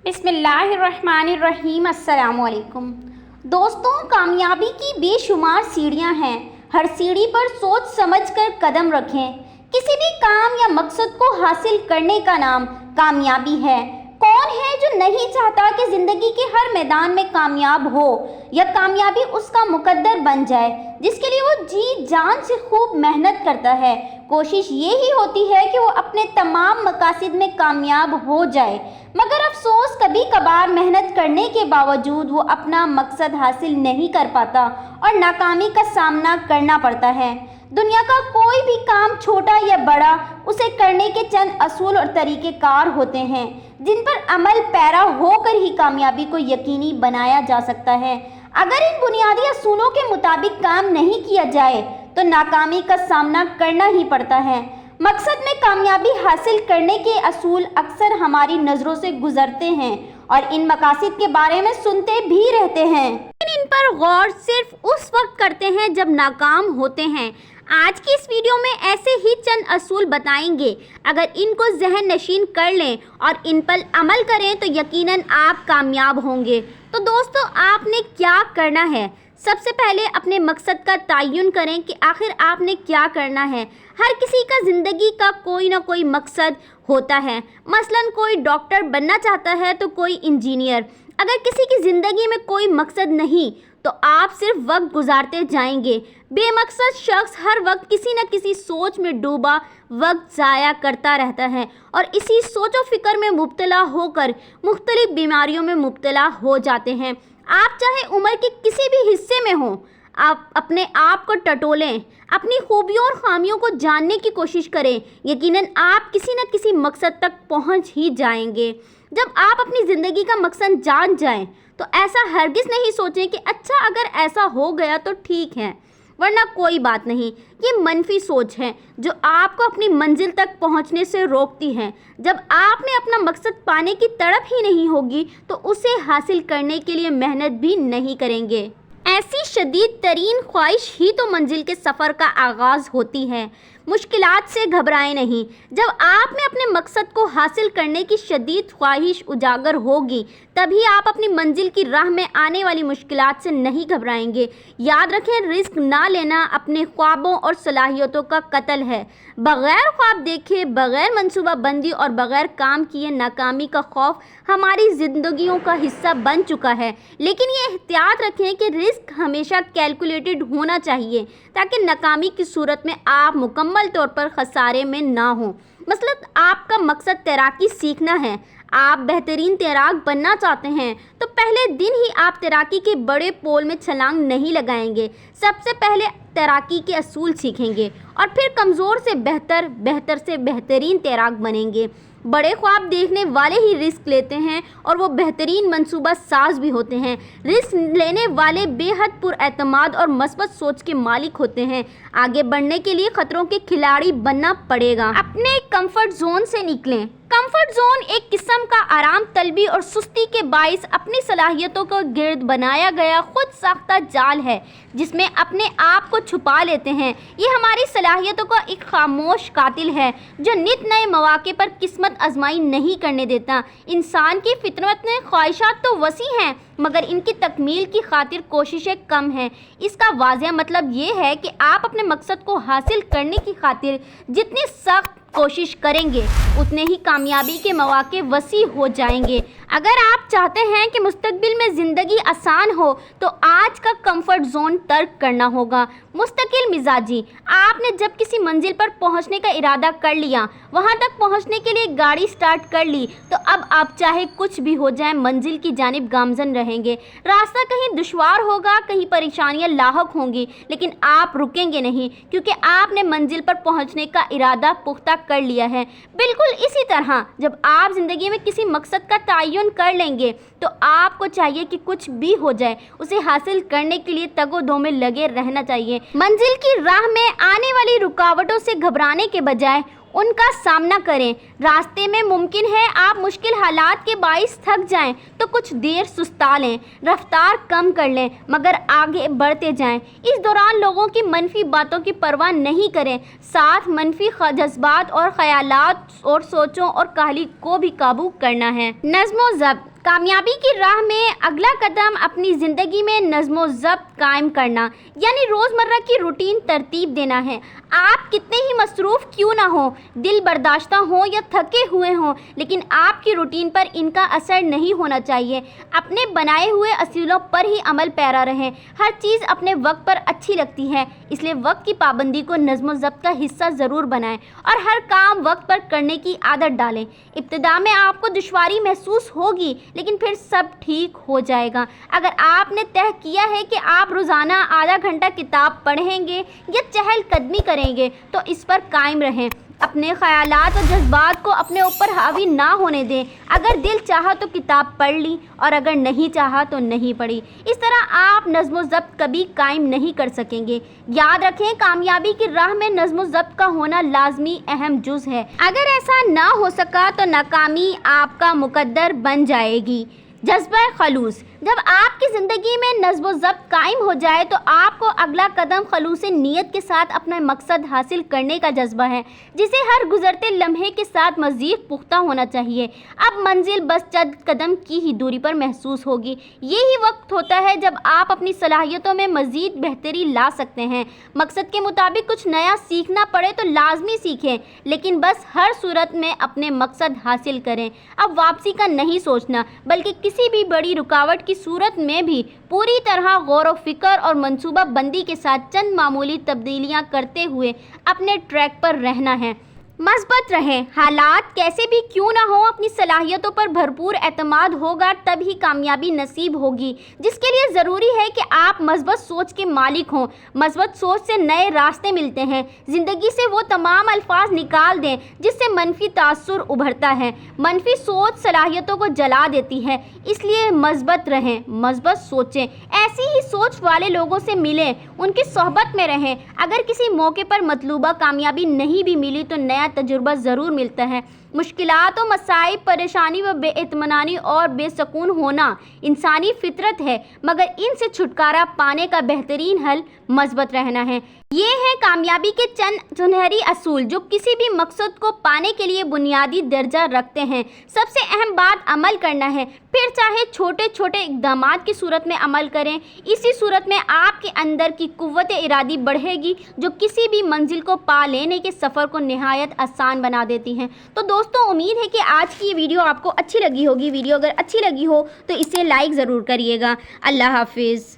बिस्मिल्लाहिर्रहमानिर्रहीम। अस्सलाम वालेकुम दोस्तों, कामयाबी की बेशुमार सीढ़ियां हैं। हर सीढ़ी पर सोच समझकर कदम रखें। किसी भी काम या मकसद को हासिल करने का नाम कामयाबी है। कौन है जो नहीं चाहता कि ज़िंदगी के हर मैदान में कामयाब हो या कामयाबी उसका मुकद्दर बन जाए, जिसके लिए वो जी जान से खूब मेहनत करता है। कोशिश ये ही होती है कि वो अपने तमाम मकासद में कामयाब हो जाए, मगर अफसोस कभी कभार मेहनत करने के बावजूद वो अपना मकसद हासिल नहीं कर पाता और नाकामी का सामना करना पड़ता है। दुनिया का कोई भी काम छोटा या बड़ा, उसे करने के चंद असूल और तरीक़ेकार होते हैं जिन पर अमल पैरा होकर ही कामयाबी को यकीनी बनाया जा सकता है। अगर इन बुनियादी असूलों के मुताबिक काम नहीं किया जाए तो नाकामी का सामना करना ही पड़ता है। मकसद में कामयाबी हासिल करने के असूल अक्सर हमारी नज़रों से गुजरते हैं और इन मकासद के बारे में सुनते भी रहते हैं, लेकिन इन पर गौर सिर्फ उस वक्त करते हैं जब नाकाम होते हैं। आज की इस वीडियो में ऐसे ही चंद असूल बताएंगे। अगर इनको जहन नशीन कर लें और इन पर अमल करें तो यकीनन आप कामयाब होंगे। तो दोस्तों, आपने क्या करना है? सबसे पहले अपने मकसद का तयन करें कि आखिर आपने क्या करना है। हर किसी का ज़िंदगी का कोई ना कोई मकसद होता है। मसलन कोई डॉक्टर बनना चाहता है तो कोई इंजीनियर। अगर किसी की ज़िंदगी में कोई मकसद नहीं तो आप सिर्फ वक्त गुजारते जाएंगे। बेमकसद शख्स हर वक्त किसी न किसी सोच में डूबा वक्त ज़ाया करता रहता है और इसी सोचो फिक्र में मुब्तला होकर मुख्तलिफ बीमारियों में मुब्तला हो जाते हैं। आप चाहे उम्र के किसी भी हिस्से में हों, आप अपने आप को टटोलें, अपनी खूबियों और खामियों को जानने की कोशिश करें। यकीनन आप किसी न किसी मकसद तक पहुंच ही जाएंगे। जब आप अपनी ज़िंदगी का मकसद जान जाएं तो ऐसा हरगिज़ नहीं सोचें कि अच्छा अगर ऐसा हो गया तो ठीक है, वरना कोई बात नहीं। ये मनफी सोच है जो आपको अपनी मंजिल तक पहुंचने से रोकती है। जब आप में अपना मकसद पाने की तड़प ही नहीं होगी तो उसे हासिल करने के लिए मेहनत भी नहीं करेंगे। ऐसी शदीद तरीन ख्वाहिश ही तो मंजिल के सफ़र का आगाज़ होती है। मुश्किलात से घबराएं नहीं। जब आप में अपने मकसद को हासिल करने की शदीद ख्वाहिश उजागर होगी तभी आप अपनी मंजिल की राह में आने वाली मुश्किलात से नहीं घबराएंगे। याद रखें, रिस्क ना लेना अपने ख्वाबों और सलाहियतों का कत्ल है। बग़ैर ख्वाब देखे, बग़ैर मनसूबा बंदी और बग़ैर काम किए नाकामी का खौफ हमारी ज़िंदगियों का हिस्सा बन चुका है। लेकिन ये एहतियात रखें कि रिस्क हमेशा कैलकुलेटेड होना चाहिए ताकि नाकामी की सूरत में आप मुकम्मल तौर पर खसारे में ना हों। मसलन आपका मकसद तैराकी सीखना है, आप बेहतरीन तैराक बनना चाहते हैं तो पहले दिन ही आप तैराकी के बड़े पोल में छलांग नहीं लगाएंगे। सबसे पहले तैराकी के असूल सीखेंगे और फिर कमज़ोर से बेहतर, बेहतर से बेहतरीन तैराक बनेंगे। बड़े ख्वाब देखने वाले ही रिस्क लेते हैं और वो बेहतरीन मंसूबा साज भी होते हैं। रिस्क लेने वाले बेहद पुरएतमाद और मस्बत सोच के मालिक होते हैं। आगे बढ़ने के लिए खतरों के खिलाड़ी बनना पड़ेगा। अपने कंफर्ट जोन से निकलें। कंफर्ट जोन एक किस्म का आराम तलबी और सुस्ती के बाइस अपनी सलाहियतों को गिर्द बनाया गया खुद साख्ता जाल है जिसमें अपने आप को छुपा लेते हैं। ये हमारी सलाहियतों का एक खामोश कातिल है जो नित नए मौके पर किस्मत आजमाई नहीं करने देता। इंसान की फितरत में ख्वाहिशात तो वसी हैं मगर इनकी तकमील की खातिर कोशिशें कम हैं। इसका वाज़ेह मतलब ये है कि आप अपने मकसद को हासिल करने की खातिर जितनी सख्त कोशिश करेंगे उतने ही कामयाबी के मौके वसी हो जाएंगे। अगर आप चाहते हैं कि मुस्तकबिल में ज़िंदगी आसान हो तो आज का कंफर्ट जोन तर्क करना होगा। मुस्तकिल मिजाजी, आपने जब किसी मंजिल पर पहुंचने का इरादा कर लिया, वहां तक पहुंचने के लिए गाड़ी स्टार्ट कर ली तो अब आप चाहे कुछ भी हो जाए मंजिल की जानिब गामजन रहेंगे। रास्ता कहीं दुश्वार होगा, कहीं परेशानियां लाहक होंगी, लेकिन आप रुकेंगे नहीं क्योंकि आपने मंजिल पर पहुंचने का इरादा पुख्ता कर लिया है। बिल्कुल इसी तरह जब आप ज़िंदगी में किसी मकसद का तयन कर लेंगे तो आपको चाहिए कि कुछ भी हो जाए उसे हासिल करने के लिए तगो-दो में लगे रहना चाहिए। मंजिल की राह में आने वाली रुकावटों से घबराने के बजाय उनका सामना करें। रास्ते में मुमकिन है आप मुश्किल हालात के बाइस थक जाएं तो कुछ देर सुस्ता लें, रफ्तार कम कर लें मगर आगे बढ़ते जाएं। इस दौरान लोगों की मनफी बातों की परवाह नहीं करें, साथ मनफी जज्बात और ख्यालात और सोचों और काहली को भी काबू करना है। नज़्म व ज़ब्त, कामयाबी की राह में अगला कदम अपनी ज़िंदगी में नज़्म व ज़ब्त कायम करना, यानी रोज़मर्रा की रूटीन तरतीब देना है। आप कितने ही मसरूफ़ क्यों ना हो, दिल बर्दाश्ता हो या थके हुए हों, लेकिन आपकी रूटीन पर इनका असर नहीं होना चाहिए। अपने बनाए हुए असूलों पर ही अमल पैरा रहें। हर चीज़ अपने वक्त पर अच्छी लगती है, इसलिए वक्त की पाबंदी को नज़्म व ज़ब्त का हिस्सा ज़रूर बनाएं और हर काम वक्त पर करने की आदत डालें। इब्तिदा में आपको दुश्वारी महसूस होगी, लेकिन फिर सब ठीक हो जाएगा। अगर आपने तय किया है कि आप रोज़ाना आधा घंटा किताब पढ़ेंगे या चहलकदमी करेंगे, तो इस पर कायम रहें। अपने ख़यालात और जज्बात को अपने ऊपर हावी ना होने दें। अगर दिल चाहा तो किताब पढ़ ली और अगर नहीं चाहा तो नहीं पढ़ी। इस तरह आप नज़्म व ज़ब्त कभी कायम नहीं कर सकेंगे। याद रखें, कामयाबी की राह में नज़्म व ज़ब्त का होना लाजमी अहम जुज़ है। अगर ऐसा ना हो सका तो नाकामी आपका मुकद्दर बन जाएगी। जज्बा खलूस। जब आपकी ज़िंदगी में नज़्म व ज़ब्त कायम हो जाए तो आपको अगला कदम खलूस नीयत के साथ अपना मकसद हासिल करने का जज्बा है, जिसे हर गुज़रते लम्हे के साथ मज़ीद पुख्ता होना चाहिए। अब मंजिल बस चंद कदम की ही दूरी पर महसूस होगी। यही वक्त होता है जब आप अपनी सलाहियतों में मज़ीद बेहतरी ला सकते हैं। मकसद के मुताबिक कुछ नया सीखना पड़े तो लाजमी सीखें, लेकिन बस हर सूरत में अपने मकसद हासिल करें। अब वापसी का नहीं सोचना, बल्कि किसी भी बड़ी रुकावट की सूरत में भी पूरी तरह गौर व फिक्र और मंसूबा बंदी के साथ चंद मामूली तब्दीलियां करते हुए अपने ट्रैक पर रहना है। मज़बूत रहें। हालात कैसे भी क्यों ना हो, अपनी सलाहियतों पर भरपूर एतमाद होगा तभी कामयाबी नसीब होगी, जिसके लिए ज़रूरी है कि आप मज़बूत सोच के मालिक हों। मज़बूत सोच से नए रास्ते मिलते हैं। ज़िंदगी से वो तमाम अल्फाज निकाल दें जिससे मनफी तासुर उभरता है। मनफी सोच सलाहियतों को जला देती है, इसलिए मज़बूत रहें, मज़बूत सोचें। ऐसी ही सोच वाले लोगों से मिलें, उनकी सोहबत में रहें। अगर किसी मौके पर मतलूबा कामयाबी नहीं भी मिली तो नया तजुर्बा ज़रूर मिलता है। मुश्किलात और मसाइब, परेशानी व बेइत्मीनानी और बेसकून होना इंसानी फितरत है, मगर इनसे छुटकारा पाने का बेहतरीन हल मज़बूत रहना है। ये हैं कामयाबी के चंद सुनहरी असूल जो किसी भी मकसद को पाने के लिए बुनियादी दर्जा रखते हैं। सबसे अहम बात अमल करना है, फिर चाहे छोटे छोटे इक़दामात की सूरत में अमल करें। इसी सूरत में आपके अंदर की कुव्वत इरादी बढ़ेगी जो किसी भी मंजिल को पा लेने के सफ़र को निहायत आसान बना देती हैं। तो दोस्तों, उम्मीद है कि आज की ये वीडियो आपको अच्छी लगी होगी। वीडियो अगर अच्छी लगी हो तो इसे लाइक ज़रूर करिएगा। अल्लाह हाफिज़।